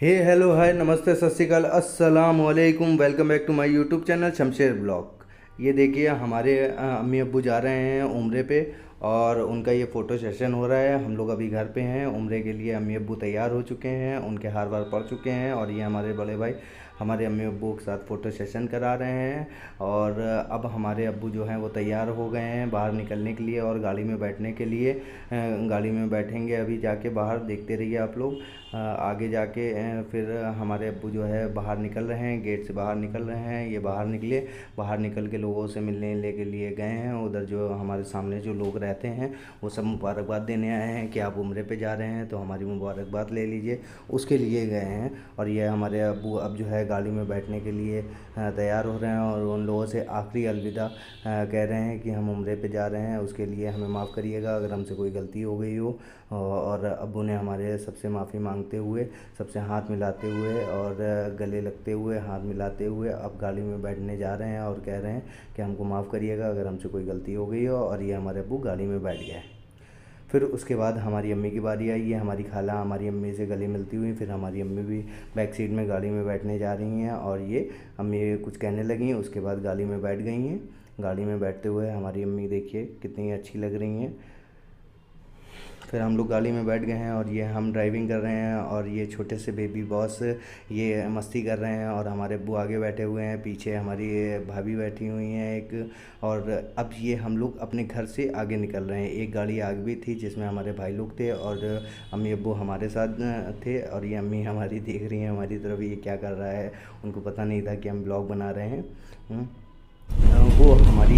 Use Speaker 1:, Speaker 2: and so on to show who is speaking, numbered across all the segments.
Speaker 1: हे hello hi नमस्ते सत श्री अकाल अस्सलाम वालेकुम। Welcome back to my YouTube channel Shamsher blog. ये देखिए हमारे अम्मी अब्बू जा रहे हैं उम्रे पे और उनका ये फ़ोटो सेशन हो रहा है। हम लोग अभी घर पे हैं। उम्रे के लिए अम्मी अब्बू तैयार हो चुके हैं, उनके हार वार पड़ चुके हैं और ये हमारे बड़े भाई हमारे अम्मी अब्बू के साथ फ़ोटो सेशन करा रहे हैं। और अब हमारे अब्बू जो हैं वो तैयार हो गए हैं बाहर निकलने के लिए और गाड़ी में बैठने के लिए। गाड़ी में बैठेंगे अभी जाके बाहर, देखते रहिए आप लोग। आगे जाके फिर हमारे अब्बू जो है बाहर निकल रहे हैं, गेट से बाहर निकल रहे हैं। ये बाहर निकले, बाहर निकल के लोगों से मिलने लेके लिए गए हैं। उधर जो हमारे सामने जो लोग रहते हैं वो सब मुबारकबाद देने आए हैं कि आप उम्रे पे जा रहे हैं तो हमारी मुबारकबाद ले लीजिए, उसके लिए गए हैं। और ये हमारे अब्बू अब जो है गाड़ी में बैठने के लिए तैयार हो रहे हैं और उन लोगों से आखिरी अलविदा कह रहे हैं कि हम उम्रे पे जा रहे हैं, उसके लिए हमें माफ़ करिएगा अगर हमसे कोई गलती हो गई हो। और अब्बू ने हमारे सबसे माफ़ी मांगते हुए, सबसे हाथ मिलाते हुए और गले लगते हुए, हाथ मिलाते हुए अब गाड़ी में बैठने जा रहे हैं और कह रहे हैं कि हमको माफ़ करिएगा अगर हमसे कोई गलती हो गई हो। और ये हमारे अब्बू गाड़ी में बैठ गए। फिर उसके बाद हमारी अम्मी की बारी आई है। हमारी खाला हमारी अम्मी से गले मिलती हुई फिर हमारी अम्मी भी बैक सीट में गाड़ी में बैठने जा रही हैं और ये अम्मी कुछ कहने लगी हैं, उसके बाद गाड़ी में बैठ गई हैं। गाड़ी में बैठते हुए हमारी अम्मी देखिए कितनी अच्छी लग रही हैं। फिर हम लोग गाड़ी में बैठ गए हैं और ये हम ड्राइविंग कर रहे हैं और ये छोटे से बेबी बॉस ये मस्ती कर रहे हैं और हमारे अब्बू आगे बैठे हुए हैं, पीछे हमारी भाभी बैठी हुई हैं एक। और अब ये हम लोग अपने घर से आगे निकल रहे हैं। एक गाड़ी आगे भी थी जिसमें हमारे भाई लोग थे और अम्मी अब्बू हमारे साथ थे। और ये अम्मी हमारी देख रही हैं हमारी तरफ, ये क्या कर रहा है, उनको पता नहीं था कि हम ब्लॉग बना रहे हैं। वो हमारी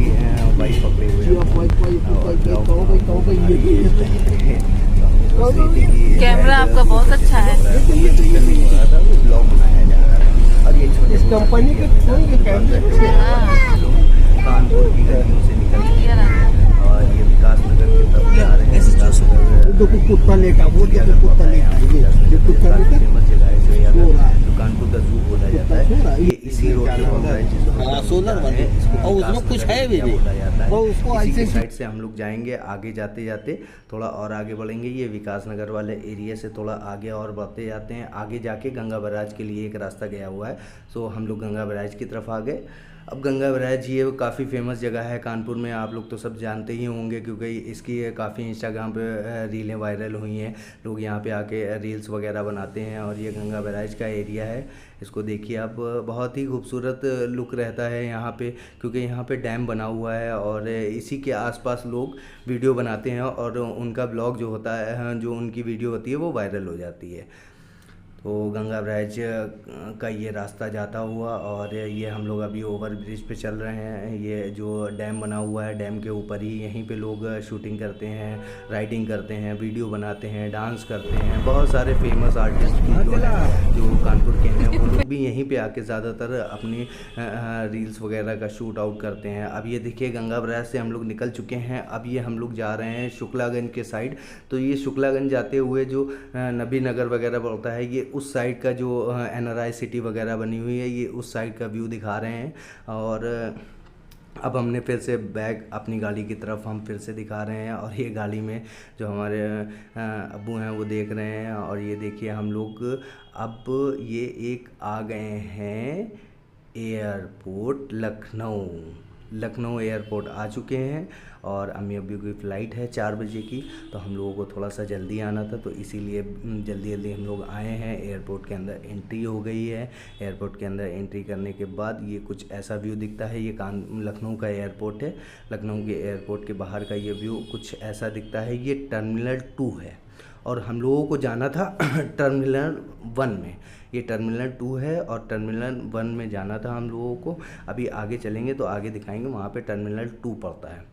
Speaker 1: वाइफ पकड़े हुए हैं
Speaker 2: कैमरा आपका बहुत अच्छा है।
Speaker 1: ब्लॉग बनाया जा रहा है और ये छोटे
Speaker 3: इस कंपनी के फोन के कैमरे
Speaker 1: कानपुर की गलियों से निकल के और ये विकास नगर की तरफ जा रहे हैं। विकास नगर
Speaker 3: देखो कुत्ता लेटा, वो देखो कुत्ता लेटा, ये कुत्ता लेटा
Speaker 1: फेमस जगह है जो यहाँ कानपुर का जू बोला जाता है। ये इसी रोड पे होता है जिसको सोलर बने और उसमें कुछ है भी बोला जाता है। उसको इसी साइड से हम लोग जाएंगे। आगे जाते जाते थोड़ा और आगे बढ़ेंगे। ये विकास नगर वाले एरिया से थोड़ा आगे और बढ़ते जाते हैं। आगे जाके गंगा बैराज के लिए एक रास्ता गया हुआ है, सो हम लोग गंगा बैराज की तरफ आ गए। अब गंगा बैराज ये काफ़ी फेमस जगह है कानपुर में, आप लोग तो सब जानते ही होंगे क्योंकि इसकी काफ़ी इंस्टाग्राम पे रीलें वायरल हुई हैं। लोग यहाँ पे आके रील्स वगैरह बनाते हैं और ये गंगा बैराज का एरिया है। इसको देखिए आप, बहुत ही खूबसूरत लुक रहता है यहाँ पे क्योंकि यहाँ पे डैम बना हुआ है और इसी के आसपास लोग वीडियो बनाते हैं और उनका ब्लॉग जो होता है, जो उनकी वीडियो होती है वो वायरल हो जाती है। तो गंगा ब्रिज का ये रास्ता जाता हुआ और ये हम लोग अभी ओवर ब्रिज पे चल रहे हैं। ये जो डैम बना हुआ है, डैम के ऊपर ही यहीं पे लोग शूटिंग करते हैं, राइडिंग करते हैं, वीडियो बनाते हैं, डांस करते हैं। बहुत सारे फेमस आर्टिस्ट भी जो हैं जो कानपुर के हैं वो लोग भी यहीं पे आके ज़्यादातर अपनी रील्स वगैरह का शूट आउट करते हैं। अब ये देखिए गंगा ब्रिज से हम लोग निकल चुके हैं। अब ये हम लोग जा रहे हैं शुक्लागंज के साइड। तो ये शुक्लागंज जाते हुए जो नबी नगर वगैरह पड़ता है, ये उस साइड का जो NRI सिटी वगैरह बनी हुई है, ये उस साइड का व्यू दिखा रहे हैं। और अब हमने फिर से बैग अपनी गाड़ी की तरफ हम फिर से दिखा रहे हैं और ये गाड़ी में जो हमारे अब्बू हैं वो देख रहे हैं। और ये देखिए हम लोग अब ये एक आ गए हैं एयरपोर्ट लखनऊ एयरपोर्ट आ चुके हैं। और अम्मी अब्बू की फ़्लाइट है 4 बजे की, तो हम लोगों को थोड़ा सा जल्दी आना था तो इसीलिए जल्दी जल्दी हम लोग आए हैं। एयरपोर्ट के अंदर एंट्री हो गई है। एयरपोर्ट के अंदर एंट्री करने के बाद ये कुछ ऐसा व्यू दिखता है। ये लखनऊ का एयरपोर्ट है। लखनऊ के एयरपोर्ट के बाहर का ये व्यू कुछ ऐसा दिखता है। ये टर्मिनल 2 है और हम लोगों को जाना था टर्मिनल 1 में। ये टर्मिनल 2 है और टर्मिनल 1 में जाना था हम लोगों को। अभी आगे चलेंगे तो आगे दिखाएंगे, वहाँ पे टर्मिनल 2 पड़ता है,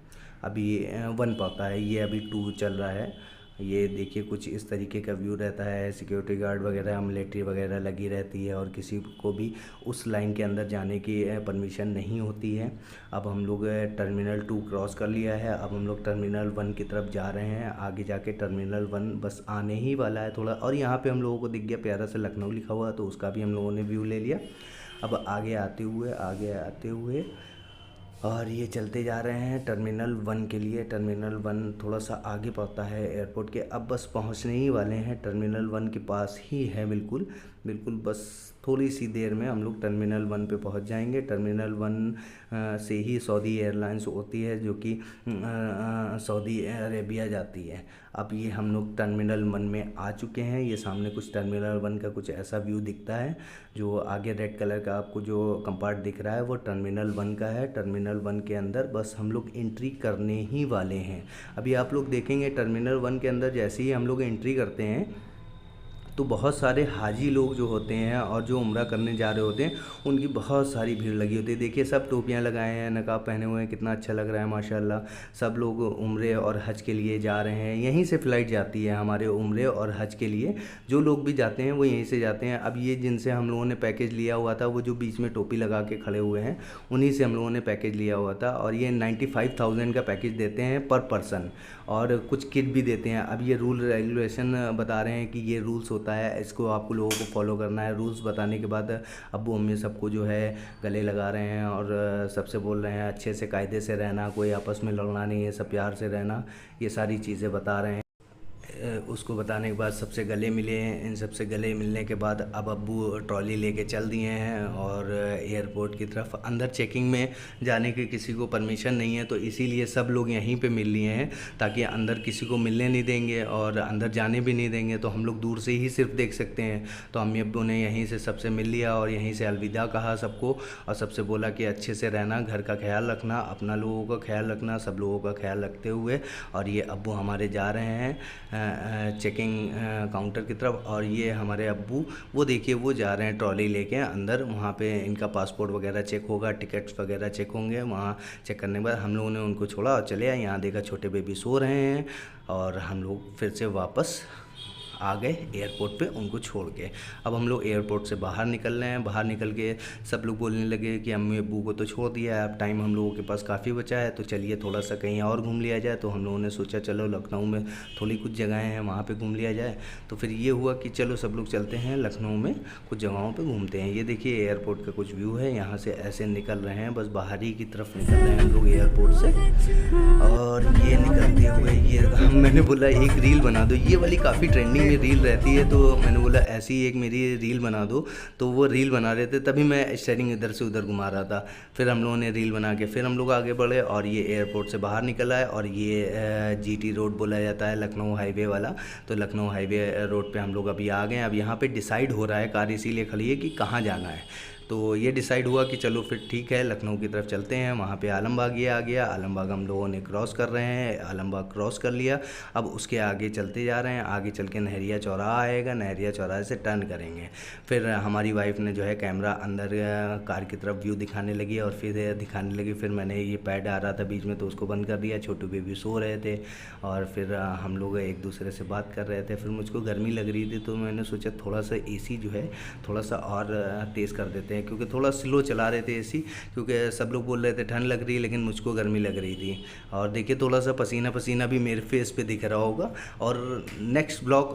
Speaker 1: अभी 1 पड़ता है। ये अभी 2 चल रहा है। ये देखिए कुछ इस तरीके का व्यू रहता है। सिक्योरिटी गार्ड वगैरह, मिलिट्री वगैरह लगी रहती है और किसी को भी उस लाइन के अंदर जाने की परमिशन नहीं होती है। अब हम लोग टर्मिनल 2 क्रॉस कर लिया है। अब हम लोग टर्मिनल 1 की तरफ जा रहे हैं। आगे जाके टर्मिनल 1 बस आने ही वाला है थोड़ा। और यहाँ पे हम लोगों को दिख गया प्यारा से लखनऊ लिखा हुआ, तो उसका भी हम लोगों ने व्यू ले लिया। अब आगे आते हुए और ये चलते जा रहे हैं टर्मिनल 1 के लिए। टर्मिनल 1 थोड़ा सा आगे पड़ता है एयरपोर्ट के। अब बस पहुंचने ही वाले हैं, टर्मिनल 1 के पास ही है, बिल्कुल बिल्कुल बस थोड़ी सी देर में हम लोग टर्मिनल 1 पे पहुंच जाएंगे। टर्मिनल 1 से ही सऊदी एयरलाइंस होती है जो कि सऊदी अरेबिया जाती है। अब ये हम लोग टर्मिनल 1 में आ चुके हैं। ये सामने कुछ टर्मिनल 1 का कुछ ऐसा व्यू दिखता है। जो आगे रेड कलर का आपको जो कंपार्ट दिख रहा है वो टर्मिनल 1 का है। टर्मिनल 1 के अंदर बस हम लोग एंट्री करने ही वाले हैं। अभी आप लोग देखेंगे टर्मिनल 1 के अंदर जैसे ही हम लोग एंट्री करते हैं तो बहुत सारे हाजी लोग जो होते हैं और जो उम्रा करने जा रहे होते हैं उनकी बहुत सारी भीड़ लगी होती है। देखिए सब टोपियां लगाए हैं, नकाब पहने हुए हैं, कितना अच्छा लग रहा है माशाल्लाह। सब लोग उम्रे और हज के लिए जा रहे हैं। यहीं से फ़्लाइट जाती है हमारे उम्रे और हज के लिए। जो लोग भी जाते हैं वो यहीं से जाते हैं। अब ये जिनसे हम लोगों ने पैकेज लिया हुआ था वो जो बीच में टोपी लगा के खड़े हुए हैं उन्हीं से हम लोगों ने पैकेज लिया हुआ था। और ये 95,000 का पैकेज देते हैं पर पर्सन और कुछ किट भी देते हैं। अब ये रूल रेगुलेशन बता रहे हैं कि ये रूल्स होता है, इसको आपको लोगों को फॉलो करना है। रूल्स बताने के बाद अब्बू अम्मी सबको जो है गले लगा रहे हैं और सबसे बोल रहे हैं अच्छे से कायदे से रहना, कोई आपस में लड़ना नहीं है, सब प्यार से रहना, ये सारी चीज़ें बता रहे हैं। उसको बताने के बाद सबसे गले मिले हैं। इन सबसे गले मिलने के बाद अब अब्बू ट्रॉली लेके चल दिए हैं और एयरपोर्ट की तरफ। अंदर चेकिंग में जाने की किसी को परमिशन नहीं है तो इसीलिए सब लोग यहीं पे मिल लिए हैं ताकि अंदर किसी को मिलने नहीं देंगे और अंदर जाने भी नहीं देंगे। तो हम लोग दूर से ही सिर्फ देख सकते हैं। तो अम्मी अब्बू ने यहीं से सबसे मिल लिया और यहीं से अलविदा कहा सबको और सबसे बोला कि अच्छे से रहना, घर का ख्याल रखना, अपना लोगों का ख्याल रखना, सब लोगों का ख्याल रखते हुए। और ये अब्बू हमारे जा रहे हैं चेकिंग काउंटर की तरफ। और ये हमारे अब्बू वो देखिए वो जा रहे हैं ट्रॉली लेके अंदर। वहाँ पे इनका पासपोर्ट वगैरह चेक होगा, टिकट्स वगैरह चेक होंगे। वहाँ चेक करने के बाद हम लोगों ने उनको छोड़ा और चले आए। यहाँ देखा छोटे बेबी सो रहे हैं और हम लोग फिर से वापस आ गए एयरपोर्ट पे उनको छोड़ के। अब हम लोग एयरपोर्ट से बाहर निकल रहे हैं। बाहर निकल के सब लोग बोलने लगे कि अम्मी अब्बू को तो छोड़ दिया है, अब टाइम हम लोगों के पास काफ़ी बचा है तो चलिए थोड़ा सा कहीं और घूम लिया जाए। तो हम लोगों ने सोचा चलो लखनऊ में थोड़ी कुछ जगहें हैं वहाँ पे घूम लिया जाए। तो फिर ये हुआ कि चलो सब लोग चलते हैं लखनऊ में कुछ जगहों पर घूमते हैं। ये देखिए एयरपोर्ट का कुछ व्यू है। यहाँ से ऐसे निकल रहे हैं, बस बाहर ही की तरफ निकल रहे हैं हम लोग एयरपोर्ट से। और ये निकलते हुए ये मैंने बोला एक रील बना दो, ये वाली काफ़ी ट्रेंडिंग में रील रहती है तो मैंने बोला ऐसी एक मेरी रील बना दो। तो वो रील बना रहे थे तभी मैं स्टीयरिंग इधर से उधर घुमा रहा था। फिर हम लोगों ने रील बना के फिर हम लोग आगे बढ़े और ये एयरपोर्ट से बाहर निकल आए। और ये GT रोड बोला जाता है, लखनऊ हाईवे वाला। तो लखनऊ हाईवे रोड पे हम लोग अभी आ गए। अब यहाँ पे डिसाइड हो रहा है, कार इसीलिए खड़ी है कि कहाँ जाना है। तो ये डिसाइड हुआ कि चलो फिर ठीक है लखनऊ की तरफ चलते हैं। वहाँ पे आलमबाग ये आ गया। आलमबाग हम लोगों ने क्रॉस कर रहे हैं, आलमबाग क्रॉस कर लिया। अब उसके आगे चलते जा रहे हैं। आगे चल के नहरिया चौराहा आएगा, नहरिया चौराहे से टर्न करेंगे। फिर हमारी वाइफ ने जो है कैमरा अंदर कार की तरफ व्यू दिखाने लगी और फिर दिखाने लगी। फिर मैंने ये पैड आ रहा था बीच में तो उसको बंद कर दिया। छोटू बेबी सो रहे थे और फिर हम लोग एक दूसरे से बात कर रहे थे। फिर मुझको गर्मी लग रही थी तो मैंने सोचा थोड़ा सा AC जो है थोड़ा सा और तेज़ कर देते हैं क्योंकि थोड़ा स्लो चला रहे थे AC, क्योंकि सब लोग बोल रहे थे ठंड लग रही है लेकिन मुझको गर्मी लग रही थी। और देखिए थोड़ा सा पसीना पसीना भी मेरे फेस पे दिख रहा होगा। और नेक्स्ट ब्लॉग